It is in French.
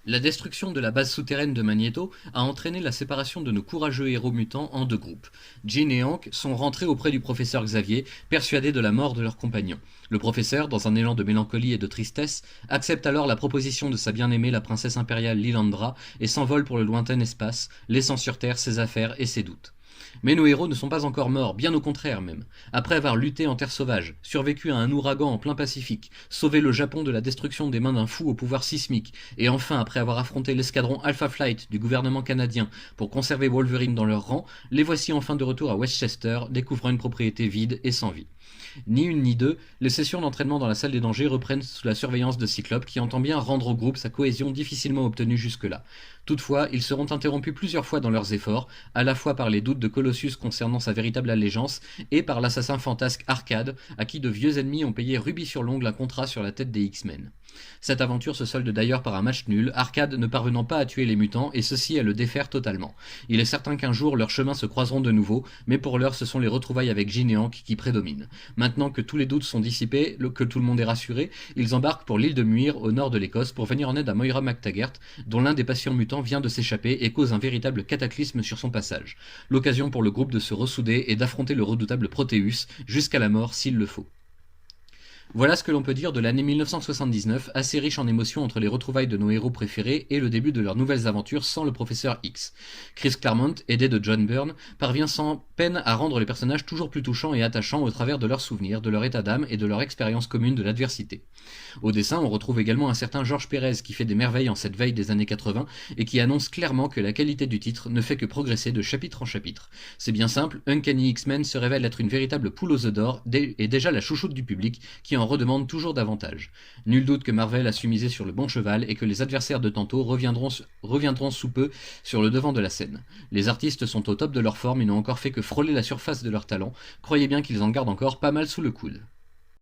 La destruction de la base souterraine de Magneto a entraîné la séparation de nos courageux héros mutants en deux groupes. Jean et Hank sont rentrés auprès du professeur Xavier, persuadés de la mort de leur compagnon. Le professeur, dans un élan de mélancolie et de tristesse, accepte alors la proposition de sa bien-aimée la princesse impériale Lilandra et s'envole pour le lointain espace, laissant sur Terre ses affaires et ses doutes. Mais nos héros ne sont pas encore morts, bien au contraire même. Après avoir lutté en terre sauvage, survécu à un ouragan en plein Pacifique, sauvé le Japon de la destruction des mains d'un fou au pouvoir sismique, et enfin après avoir affronté l'escadron Alpha Flight du gouvernement canadien pour conserver Wolverine dans leur rang, les voici enfin de retour à Westchester, découvrant une propriété vide et sans vie. Ni une ni deux, les sessions d'entraînement dans la salle des dangers reprennent sous la surveillance de Cyclope qui entend bien rendre au groupe sa cohésion difficilement obtenue jusque-là. Toutefois, ils seront interrompus plusieurs fois dans leurs efforts, à la fois par les doutes de Colossus concernant sa véritable allégeance et par l'assassin fantasque Arcade, à qui de vieux ennemis ont payé rubis sur l'ongle un contrat sur la tête des X-Men. Cette aventure se solde d'ailleurs par un match nul, Arcade ne parvenant pas à tuer les mutants et ceux-ci à le défaire totalement. Il est certain qu'un jour leurs chemins se croiseront de nouveau, mais pour l'heure ce sont les retrouvailles avec Jean et Hank qui prédominent. Maintenant que tous les doutes sont dissipés, que tout le monde est rassuré, ils embarquent pour l'île de Muir au nord de l'Écosse pour venir en aide à Moira MacTaggert, dont l'un des patients mutants vient de s'échapper et cause un véritable cataclysme sur son passage. L'occasion pour le groupe de se ressouder et d'affronter le redoutable Proteus, jusqu'à la mort s'il le faut. Voilà ce que l'on peut dire de l'année 1979, assez riche en émotions entre les retrouvailles de nos héros préférés et le début de leurs nouvelles aventures sans le professeur X. Chris Claremont, aidé de John Byrne, parvient sans peine à rendre les personnages toujours plus touchants et attachants au travers de leurs souvenirs, de leur état d'âme et de leur expérience commune de l'adversité. Au dessin, on retrouve également un certain Georges Pérez qui fait des merveilles en cette veille des années 80 et qui annonce clairement que la qualité du titre ne fait que progresser de chapitre en chapitre. C'est bien simple, Uncanny X-Men se révèle être une véritable poule aux œufs d'or et déjà la chouchoute du public qui en redemande toujours davantage. Nul doute que Marvel a su miser sur le bon cheval et que les adversaires de tantôt reviendront sous peu sur le devant de la scène. Les artistes sont au top de leur forme et n'ont encore fait que frôler la surface de leur talent, croyez bien qu'ils en gardent encore pas mal sous le coude.